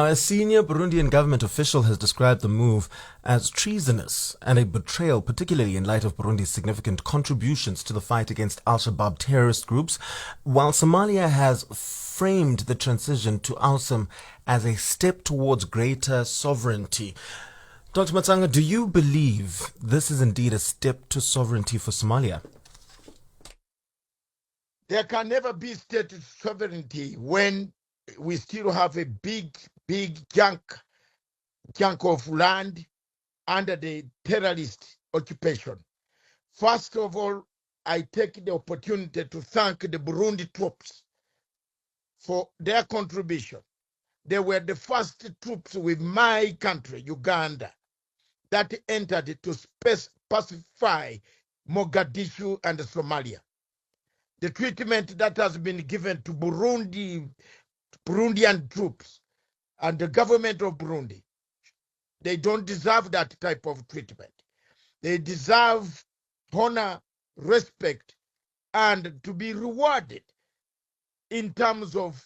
Now, a senior Burundian government official has described the move as treasonous and a betrayal, particularly in light of Burundi's significant contributions to the fight against Al-Shabaab terrorist groups, while Somalia has framed the transition to Amisom as a step towards greater sovereignty. Dr. Matsanga, do you believe this is indeed a step to sovereignty for Somalia? There can never be state sovereignty when we still have a big chunk of land under the terrorist occupation. First of all, I take the opportunity to thank the Burundi troops for their contribution. They were the first troops with my country, Uganda, that entered to pacify Mogadishu and Somalia. The treatment that has been given to Burundian troops and the government of Burundi, they don't deserve that type of treatment. They deserve honor, respect, and to be rewarded in terms of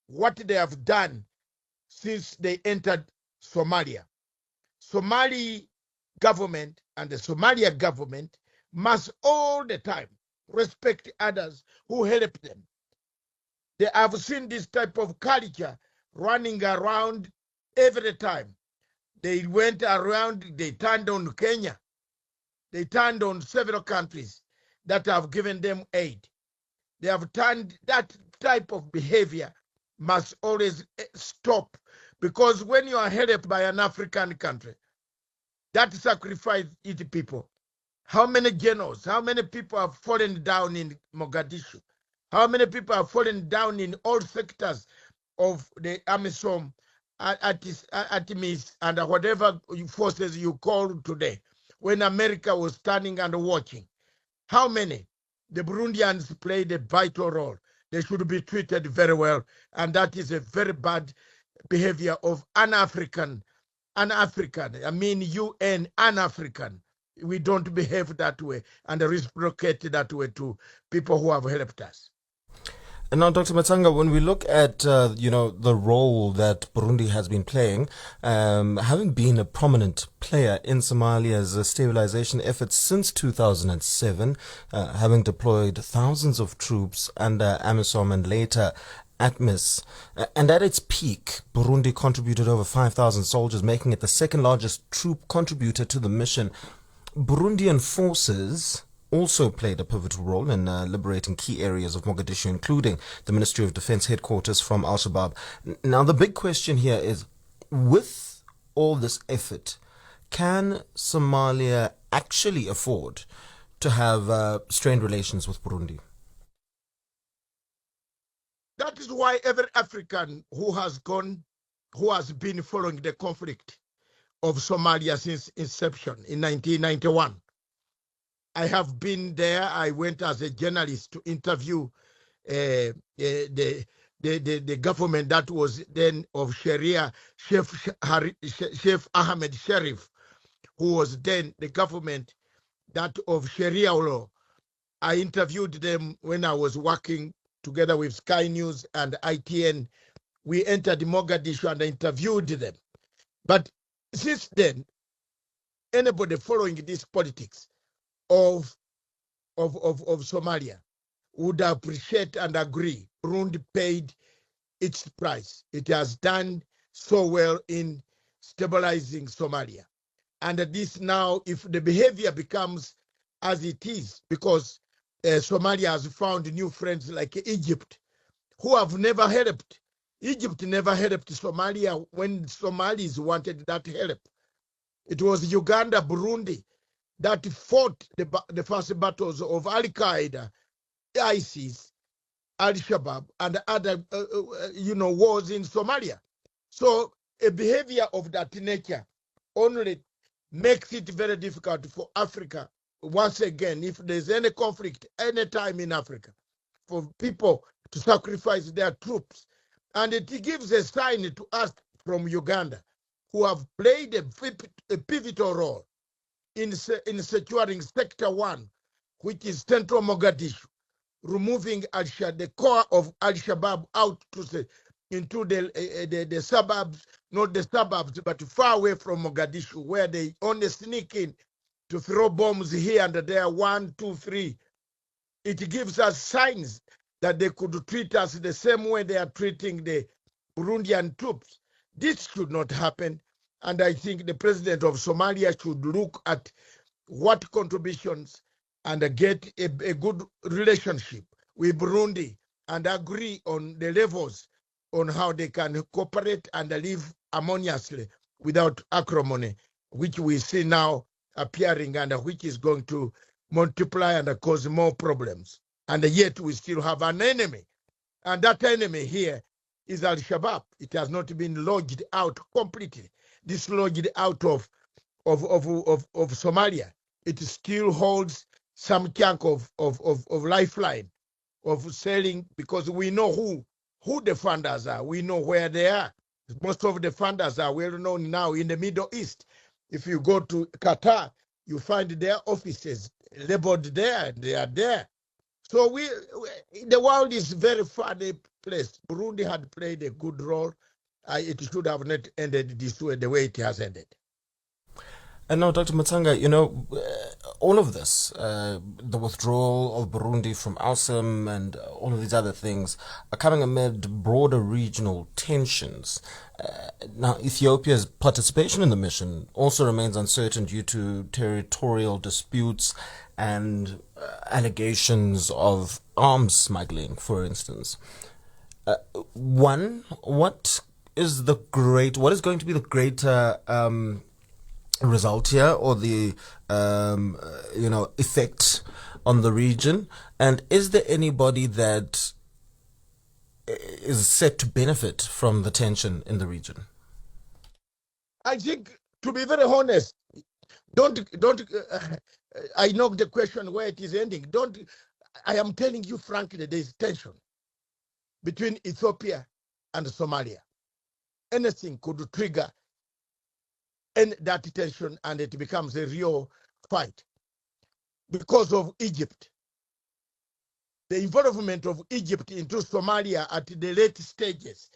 what they have done since they entered Somalia. Somali government and the Somalia government must all the time respect others who help them. They have seen this type of culture running around every time. They went around, they turned on Kenya. They turned on several countries that have given them aid. They have turned that type of behavior must always stop, because when you are helped by an African country, that sacrifice its people. How many generals, how many people have fallen down in Mogadishu? How many people have fallen down in all sectors of the Amisom, Artemis, and whatever forces you call today, when America was standing and watching? How many? The Burundians played a vital role. They should be treated very well, and that is a very bad behavior of an African, I mean UN, an African. We don't behave that way and reciprocate that way to people who have helped us. And now, Dr. Matsanga, when we look at the role that Burundi has been playing, having been a prominent player in Somalia's stabilization efforts since 2007, having deployed thousands of troops under Amisom and later ATMIS, and at its peak, Burundi contributed over 5,000 soldiers, making it the second largest troop contributor to the mission. Burundian forces also played a pivotal role in liberating key areas of Mogadishu, including the Ministry of Defense headquarters from Al-Shabaab. Now, the big question here is, with all this effort, can Somalia actually afford to have strained relations with Burundi? That is why every African who has been following the conflict of Somalia since inception in 1991. I have been there. I went as a journalist to interview the government that was then of Sharia, Sheikh Ahmed Sharif, who was then the government that of Sharia law. I interviewed them when I was working together with Sky News and ITN. We entered Mogadishu and interviewed them. But since then, anybody following this politics of Somalia would appreciate and agree Burundi paid its price. It has done so well in stabilizing Somalia. And this now, if the behavior becomes as it is, because Somalia has found new friends like Egypt, who have never helped. Egypt never helped Somalia when Somalis wanted that help. It was Uganda, Burundi that fought the first battles of Al-Qaeda, ISIS, Al-Shabaab, and other wars in Somalia. So a behavior of that nature only makes it very difficult for Africa, once again, if there's any conflict anytime in Africa, for people to sacrifice their troops. And it gives a sign to us from Uganda, who have played a pivotal role in securing Sector 1, which is central Mogadishu, removing the core of Al-Shabaab out to into the suburbs, not the suburbs, but far away from Mogadishu, where they only sneak in to throw bombs here and there, 1, 2, 3. It gives us signs that they could treat us the same way they are treating the Burundian troops. This should not happen. And I think the president of Somalia should look at what contributions and get a good relationship with Burundi and agree on the levels on how they can cooperate and live harmoniously without acrimony, which we see now appearing and which is going to multiply and cause more problems. And yet we still have an enemy. And that enemy here is Al-Shabaab. It has not been lodged out completely, dislodged out of Somalia. It still holds some chunk of lifeline of selling, because we know who the funders are. We know where they are. Most of the funders are well known now in the Middle East. If you go to Qatar, you find their offices labeled there. They are there. So the world is very funny place. Burundi had played a good role. It should have not ended this way, the way it has ended. And now, Dr. Matsanga, all of this, the withdrawal of Burundi from Amisom and all of these other things are coming amid broader regional tensions. Now, Ethiopia's participation in the mission also remains uncertain due to territorial disputes and allegations of arms smuggling, for instance. What is going to be the greater result here, or the effect on the region? And is there anybody that is set to benefit from the tension in the region? I think, to be very honest, I know the question where it is ending. I am telling you frankly, there is tension between Ethiopia and Somalia. Anything could trigger that tension, and it becomes a real fight because of Egypt. The involvement of Egypt into Somalia at the late stages,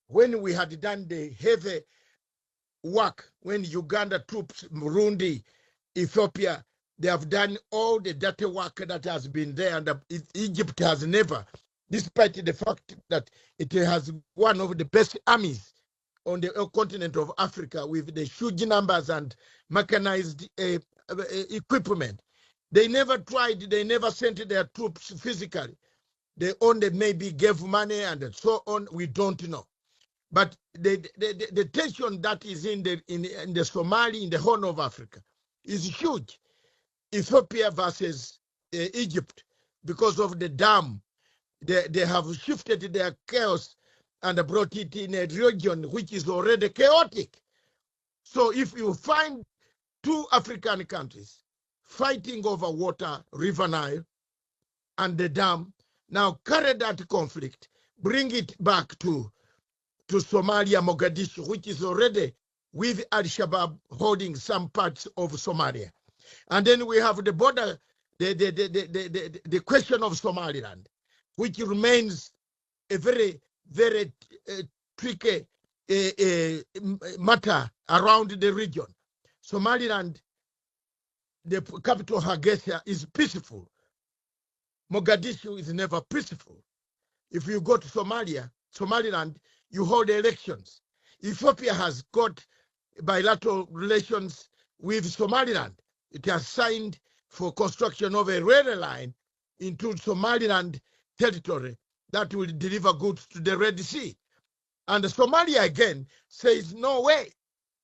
when we had done the heavy work, when Uganda troops, Burundi, Ethiopia, they have done all the dirty work that has been there, and Egypt has never, despite the fact that it has one of the best armies on the continent of Africa with the huge numbers and mechanized equipment. They never tried, they never sent their troops physically. They only maybe gave money and so on, we don't know. But the tension that is in the Somali, in the Horn of Africa, is huge. Ethiopia versus Egypt, because of the dam. They have shifted their chaos and brought it in a region which is already chaotic. So if you find two African countries fighting over water, River Nile, and the dam, now carry that conflict, bring it back to Somalia, Mogadishu, which is already with Al-Shabaab holding some parts of Somalia. And then we have the border, the question of Somaliland, which remains a very, very tricky matter around the region. Somaliland, the capital Hargeisa, is peaceful. Mogadishu is never peaceful. If you go to Somaliland, you hold elections. Ethiopia has got bilateral relations with Somaliland. It has signed for construction of a railway line into Somaliland territory that will deliver goods to the Red Sea. And Somalia again says, no way,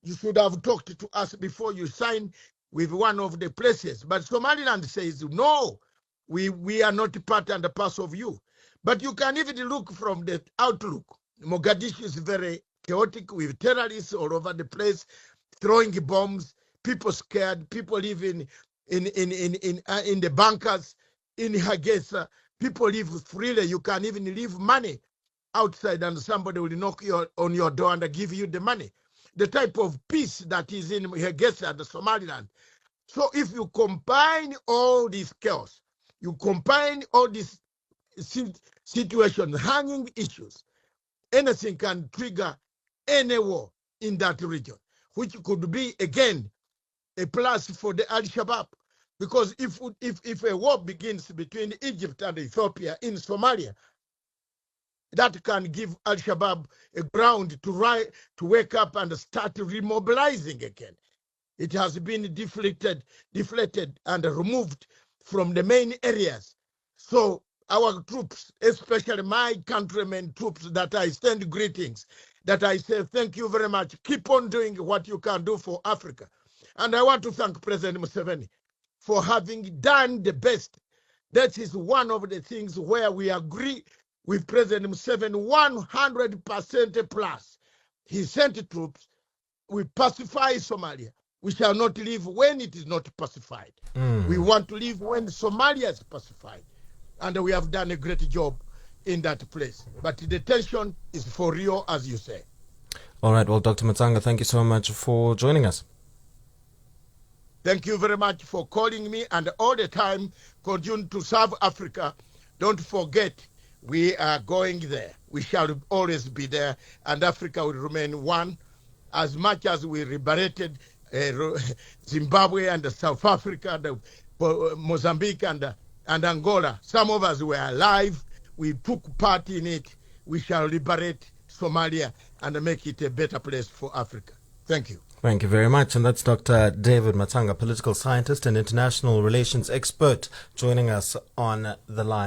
you should have talked to us before you sign with one of the places. But Somaliland says, no, we are not part and parcel of you. But you can even look from the outlook. Mogadishu is very chaotic with terrorists all over the place, throwing bombs, people scared, people living in the bunkers, in Hargeisa. People live freely. You can even leave money outside and somebody will knock on your door and give you the money. The type of peace that is in Hargeisa and Somaliland. So if you combine all this chaos, you combine all these situations, hanging issues, anything can trigger any war in that region, which could be, again, a plus for the Al-Shabaab. Because if a war begins between Egypt and Ethiopia in Somalia, that can give Al-Shabaab a ground to wake up and start remobilizing again. It has been deflected and removed from the main areas. So our troops, especially my countrymen troops, that I send greetings, that I say thank you very much. Keep on doing what you can do for Africa. And I want to thank President Museveni for having done the best. That is one of the things where we agree with President Museveni 100% plus. He sent troops. We pacify Somalia. We shall not live when it is not pacified. We want to live when Somalia is pacified. And we have done a great job in that place. But the tension is for real, as you say. All right. Well, Dr. Matsanga, thank you so much for joining us. Thank you very much for calling me, and all the time continue to serve Africa. Don't forget, we are going there. We shall always be there, and Africa will remain one. As much as we liberated Zimbabwe and South Africa, and Mozambique and Angola, some of us were alive. We took part in it. We shall liberate Somalia and make it a better place for Africa. Thank you. Thank you very much. And that's Dr. David Matsanga, political scientist and international relations expert, joining us on the line.